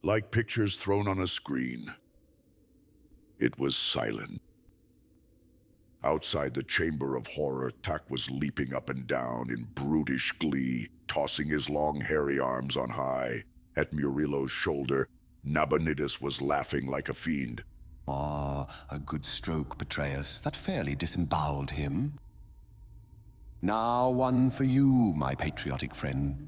like pictures thrown on a screen. It was silent. Outside the chamber of horror, Tak was leaping up and down in brutish glee, tossing his long hairy arms on high. At Murillo's shoulder, Nabonidus was laughing like a fiend. Ah, a good stroke, Petraeus. That fairly disemboweled him. Now one for you, my patriotic friend.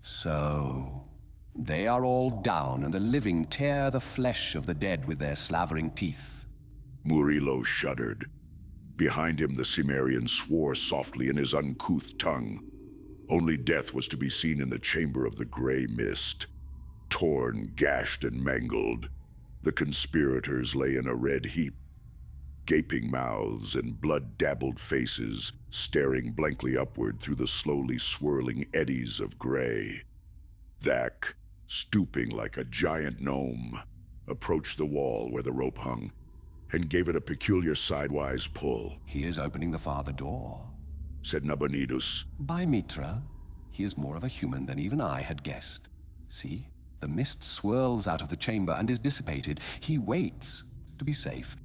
So, they are all down, and the living tear the flesh of the dead with their slavering teeth. Murillo shuddered. Behind him, the Cimmerian swore softly in his uncouth tongue. Only death was to be seen in the chamber of the gray mist. Torn, gashed, and mangled, the conspirators lay in a red heap, gaping mouths and blood-dabbled faces staring blankly upward through the slowly swirling eddies of gray. Thak, stooping like a giant gnome, approached the wall where the rope hung and gave it a peculiar sidewise pull. He is opening the farther door, said Nabonidus. By Mitra, he is more of a human than even I had guessed. See, the mist swirls out of the chamber and is dissipated. He waits to be safe.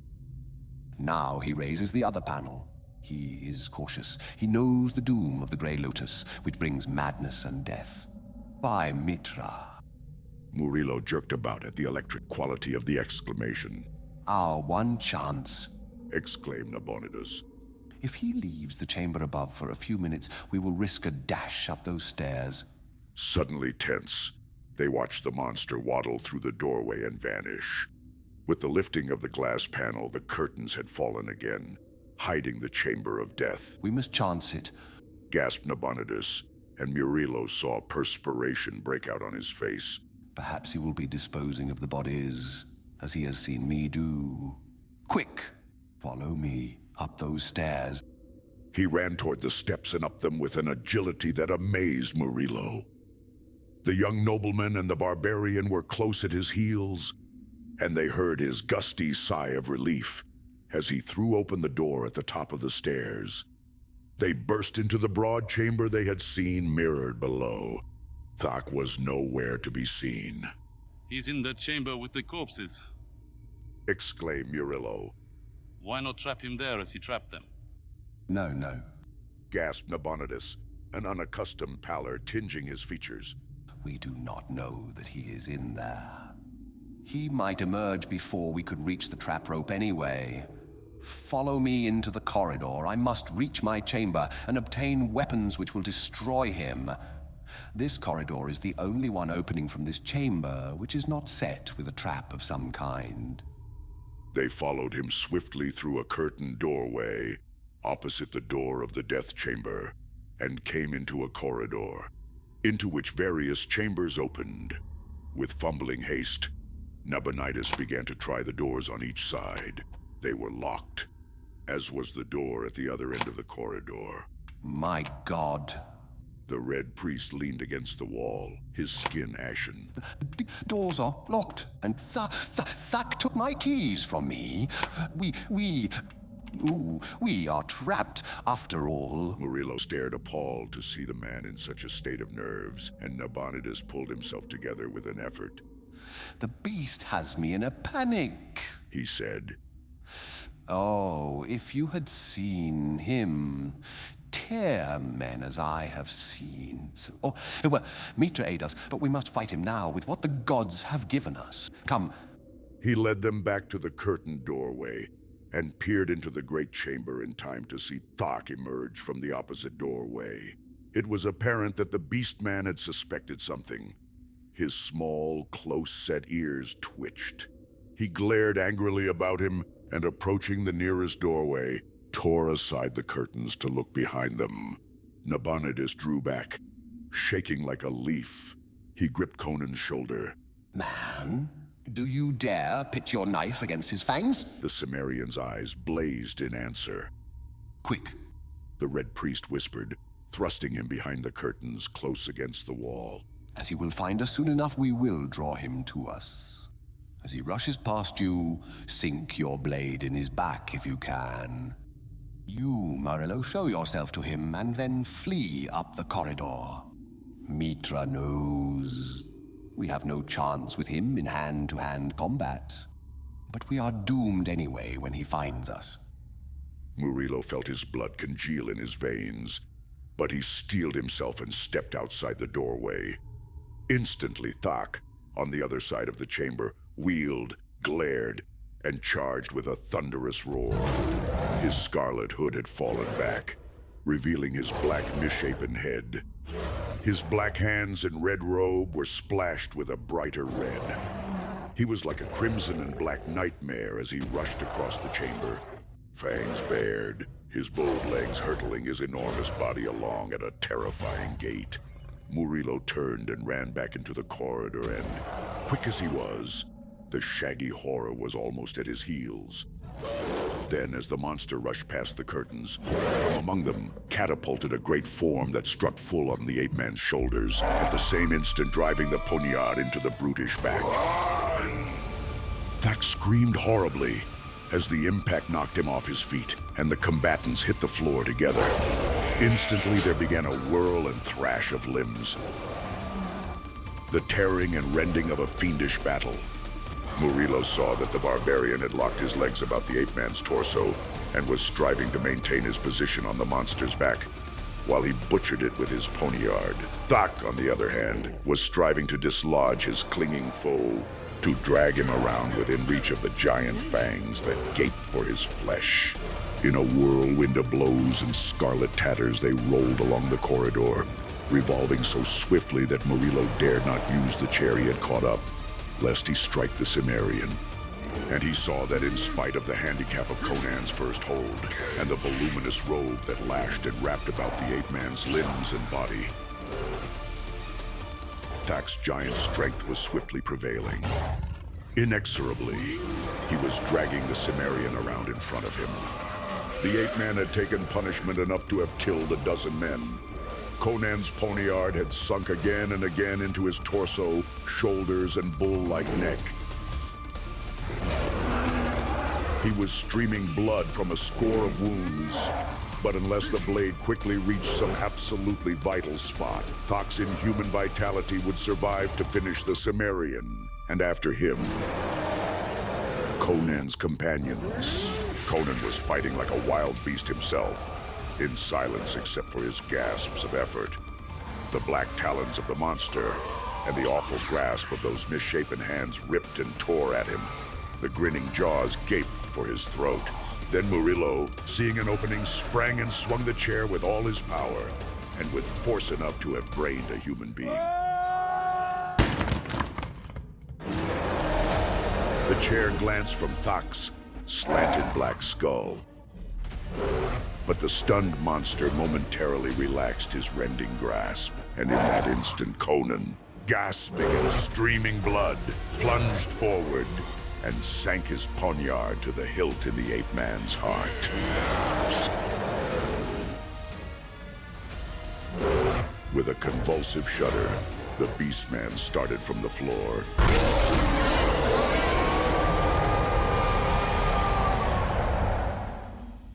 Now he raises the other panel. He is cautious. He knows the doom of the Grey Lotus, which brings madness and death. By Mitra. Murillo jerked about at the electric quality of the exclamation. Our one chance, exclaimed Nabonidus. If he leaves the chamber above for a few minutes, we will risk a dash up those stairs. Suddenly tense, they watched the monster waddle through the doorway and vanish. With the lifting of the glass panel, the curtains had fallen again, hiding the chamber of death. We must chance it, gasped Nabonidus, and Murillo saw perspiration break out on his face. Perhaps he will be disposing of the bodies, as he has seen me do. Quick, follow me up those stairs. He ran toward the steps and up them with an agility that amazed Murillo. The young nobleman and the barbarian were close at his heels, and they heard his gusty sigh of relief as he threw open the door at the top of the stairs. They burst into the broad chamber they had seen mirrored below. Thak was nowhere to be seen. He's in that chamber with the corpses, exclaimed Murillo. Why not trap him there as he trapped them? No, no, gasped Nabonidus, an unaccustomed pallor tinging his features. We do not know that he is in there. He might emerge before we could reach the trap rope anyway. Follow me into the corridor. I must reach my chamber and obtain weapons which will destroy him. This corridor is the only one opening from this chamber which is not set with a trap of some kind. They followed him swiftly through a curtained doorway opposite the door of the death chamber and came into a corridor, into which various chambers opened. With fumbling haste, Nabonidus began to try the doors on each side. They were locked, as was the door at the other end of the corridor. My God. The Red Priest leaned against the wall, his skin ashen. The doors are locked, and Thak took my keys from me. We are trapped after all. Murillo stared appalled to see the man in such a state of nerves, and Nabonidus pulled himself together with an effort. The beast has me in a panic, he said. Oh, if you had seen him tear men as I have seen. Oh, well, Mitra aid us, but we must fight him now with what the gods have given us. Come. He led them back to the curtained doorway and peered into the great chamber in time to see Thak emerge from the opposite doorway. It was apparent that the beast man had suspected something. His small, close-set ears twitched. He glared angrily about him and, approaching the nearest doorway, tore aside the curtains to look behind them. Nabonidus drew back, shaking like a leaf. He gripped Conan's shoulder. Man, do you dare pit your knife against his fangs? The Cimmerian's eyes blazed in answer. Quick, the Red Priest whispered, thrusting him behind the curtains close against the wall. As he will find us soon enough, we will draw him to us. As he rushes past you, sink your blade in his back if you can. You, Murillo, show yourself to him and then flee up the corridor. Mitra knows. We have no chance with him in hand-to-hand combat. But we are doomed anyway when he finds us. Murillo felt his blood congeal in his veins, but he steeled himself and stepped outside the doorway. Instantly, Thak, on the other side of the chamber, wheeled, glared, and charged with a thunderous roar. His scarlet hood had fallen back, revealing his black, misshapen head. His black hands and red robe were splashed with a brighter red. He was like a crimson and black nightmare as he rushed across the chamber. Fangs bared, his bowed legs hurtling his enormous body along at a terrifying gait. Murillo turned and ran back into the corridor and, quick as he was, the shaggy horror was almost at his heels. Then, as the monster rushed past the curtains, from among them catapulted a great form that struck full on the ape-man's shoulders, at the same instant driving the poniard into the brutish back. Thak screamed horribly as the impact knocked him off his feet, and the combatants hit the floor together. Instantly, there began a whirl and thrash of limbs. The tearing and rending of a fiendish battle. Murillo saw that the barbarian had locked his legs about the ape-man's torso and was striving to maintain his position on the monster's back, while he butchered it with his poniard. Thak, on the other hand, was striving to dislodge his clinging foe, to drag him around within reach of the giant fangs that gaped for his flesh. In a whirlwind of blows and scarlet tatters, they rolled along the corridor, revolving so swiftly that Murillo dared not use the chair he had caught up, lest he strike the Cimmerian. And he saw that in spite of the handicap of Conan's first hold, and the voluminous robe that lashed and wrapped about the ape-man's limbs and body, Thak's giant strength was swiftly prevailing. Inexorably, he was dragging the Cimmerian around in front of him. The ape-man had taken punishment enough to have killed a dozen men. Conan's poniard had sunk again and again into his torso, shoulders, and bull-like neck. He was streaming blood from a score of wounds, but unless the blade quickly reached some absolutely vital spot, Thak's inhuman vitality would survive to finish the Cimmerian, and after him, Conan's companions. Conan was fighting like a wild beast himself, in silence except for his gasps of effort. The black talons of the monster and the awful grasp of those misshapen hands ripped and tore at him. The grinning jaws gaped for his throat. Then Murillo, seeing an opening, sprang and swung the chair with all his power, and with force enough to have brained a human being. The chair glanced from Thak's slanted black skull. But the stunned monster momentarily relaxed his rending grasp, and in that instant Conan, gasping and streaming blood, plunged forward and sank his poniard to the hilt in the ape-man's heart. With a convulsive shudder, the beast-man started from the floor.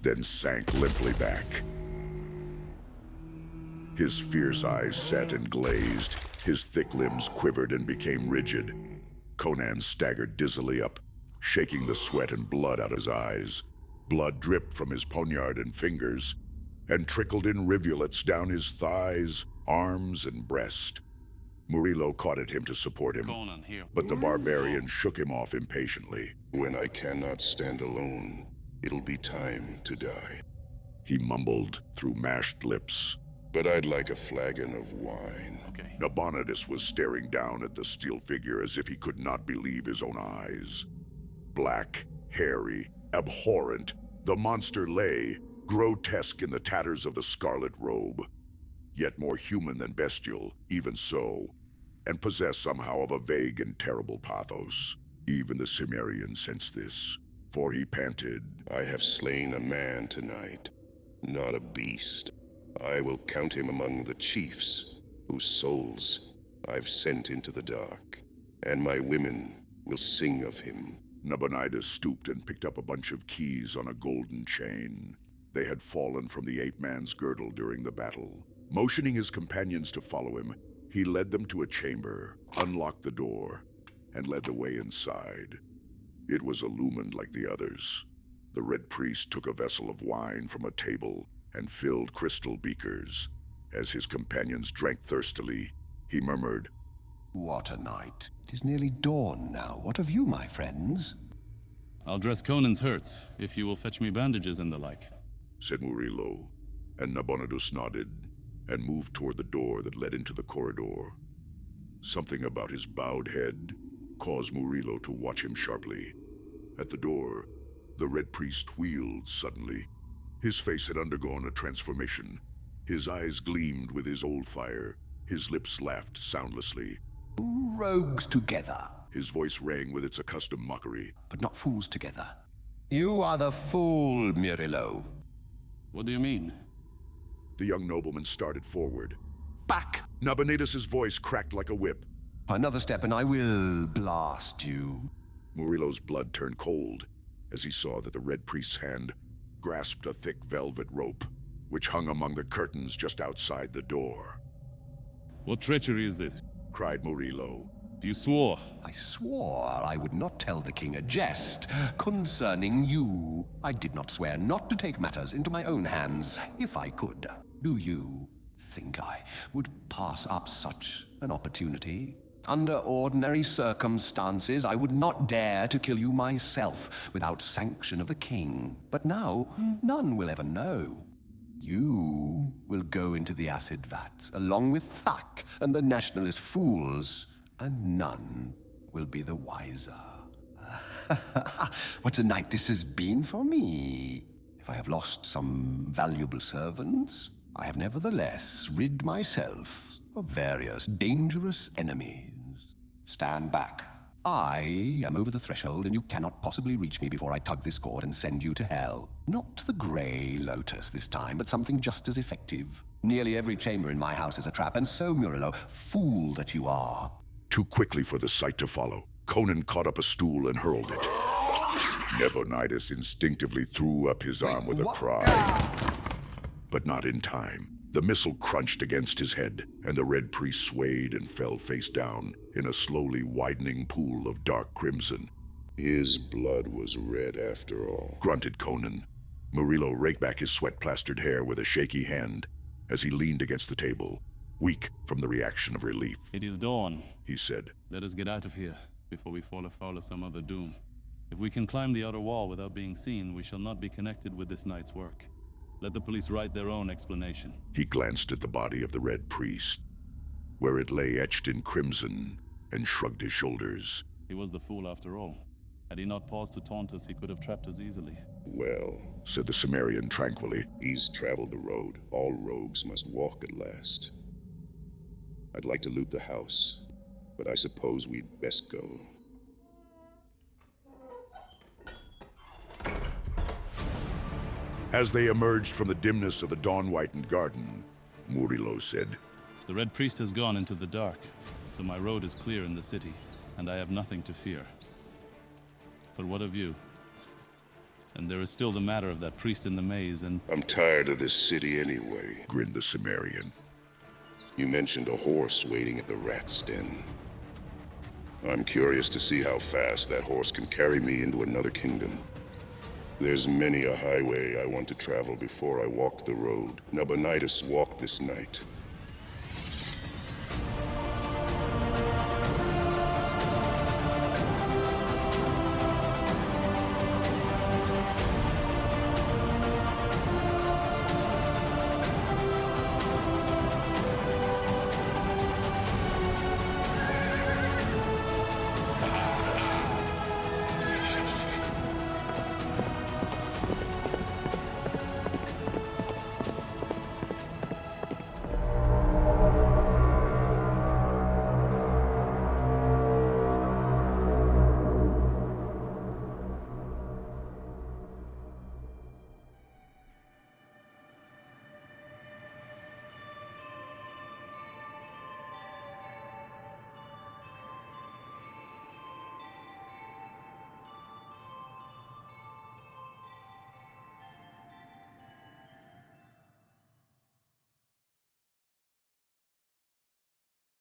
Then sank limply back. His fierce eyes set and glazed, his thick limbs quivered and became rigid. Conan staggered dizzily up, shaking the sweat and blood out of his eyes. Blood dripped from his poniard and fingers, and trickled in rivulets down his thighs, arms, and breast. Murillo caught at him to support him, Conan, here. but the barbarian shook him off impatiently. When I cannot stand alone, it'll be time to die. He mumbled through mashed lips. But I'd like a flagon of wine. Okay. Nabonidus was staring down at the steel figure as if he could not believe his own eyes. Black, hairy, abhorrent, the monster lay, grotesque in the tatters of the scarlet robe, yet more human than bestial, even so, and possessed somehow of a vague and terrible pathos. Even the Cimmerian sensed this, for he panted, I have slain a man tonight, not a beast. I will count him among the chiefs, whose souls I've sent into the dark, and my women will sing of him. Nabonidus stooped and picked up a bunch of keys on a golden chain. They had fallen from the ape-man's girdle during the battle. Motioning his companions to follow him, He led them to a chamber, unlocked the door, and led the way inside. It was illumined like the others. The Red Priest took a vessel of wine from a table and filled crystal beakers. As his companions drank thirstily, he murmured, What a night. It is nearly dawn now. What of you, my friends? I'll dress Conan's hurts, if you will fetch me bandages and the like. said Murillo, and Nabonidus nodded and moved toward the door that led into the corridor. Something about his bowed head caused Murillo to watch him sharply. At the door, the Red Priest wheeled suddenly. His face had undergone a transformation. His eyes gleamed with his old fire. His lips laughed soundlessly. Rogues together, His voice rang with its accustomed mockery. but not fools together. You are the fool, Murillo. What do you mean? The young nobleman started forward. Back! Nabonidus's voice cracked like a whip. Another step and I will blast you. Murillo's blood turned cold as he saw that the Red Priest's hand grasped a thick velvet rope, which hung among the curtains just outside the door. What treachery is this? Cried Murillo. You swore. I swore I would not tell the king a jest concerning you. I did not swear not to take matters into my own hands, if I could. Do you think I would pass up such an opportunity? Under ordinary circumstances, I would not dare to kill you myself without sanction of the king. But now, none will ever know. You will go into the acid vats, along with Thak and the nationalist fools, and none will be the wiser. What a night this has been for me. If I have lost some valuable servants, I have nevertheless rid myself of various dangerous enemies. Stand back. I am over the threshold, and you cannot possibly reach me before I tug this cord and send you to hell. Not the Grey Lotus this time, but something just as effective. Nearly every chamber in my house is a trap, and so, Murillo, fool that you are. Too quickly for the sight to follow, Conan caught up a stool and hurled it. Nabonidus instinctively threw up his arm with a what? cry. But not in time. The missile crunched against his head, and the Red Priest swayed and fell face down in a slowly widening pool of dark crimson. His blood was red after all. Grunted Conan. Murillo raked back his sweat-plastered hair with a shaky hand as he leaned against the table, weak from the reaction of relief. It is dawn. He said, Let us get out of here, before we fall afoul of some other doom. If we can climb the outer wall without being seen, we shall not be connected with this night's work. Let the police write their own explanation. He glanced at the body of the Red Priest, where it lay etched in crimson, and shrugged his shoulders. He was the fool after all. Had he not paused to taunt us, he could have trapped us easily. Well, Said the Cimmerian tranquilly. he's traveled the road. All rogues must walk at last. I'd like to loot the house, but I suppose we'd best go. As they emerged from the dimness of the dawn-whitened garden, Murillo said, The Red Priest has gone into the dark, so my road is clear in the city, and I have nothing to fear. But what of you? And there is still the matter of that priest in the maze, and I'm tired of this city anyway. grinned the Cimmerian. You mentioned a horse waiting at the rat's den. I'm curious to see how fast that horse can carry me into another kingdom. There's many a highway I want to travel before I walk the road. Nabonidus walked this night.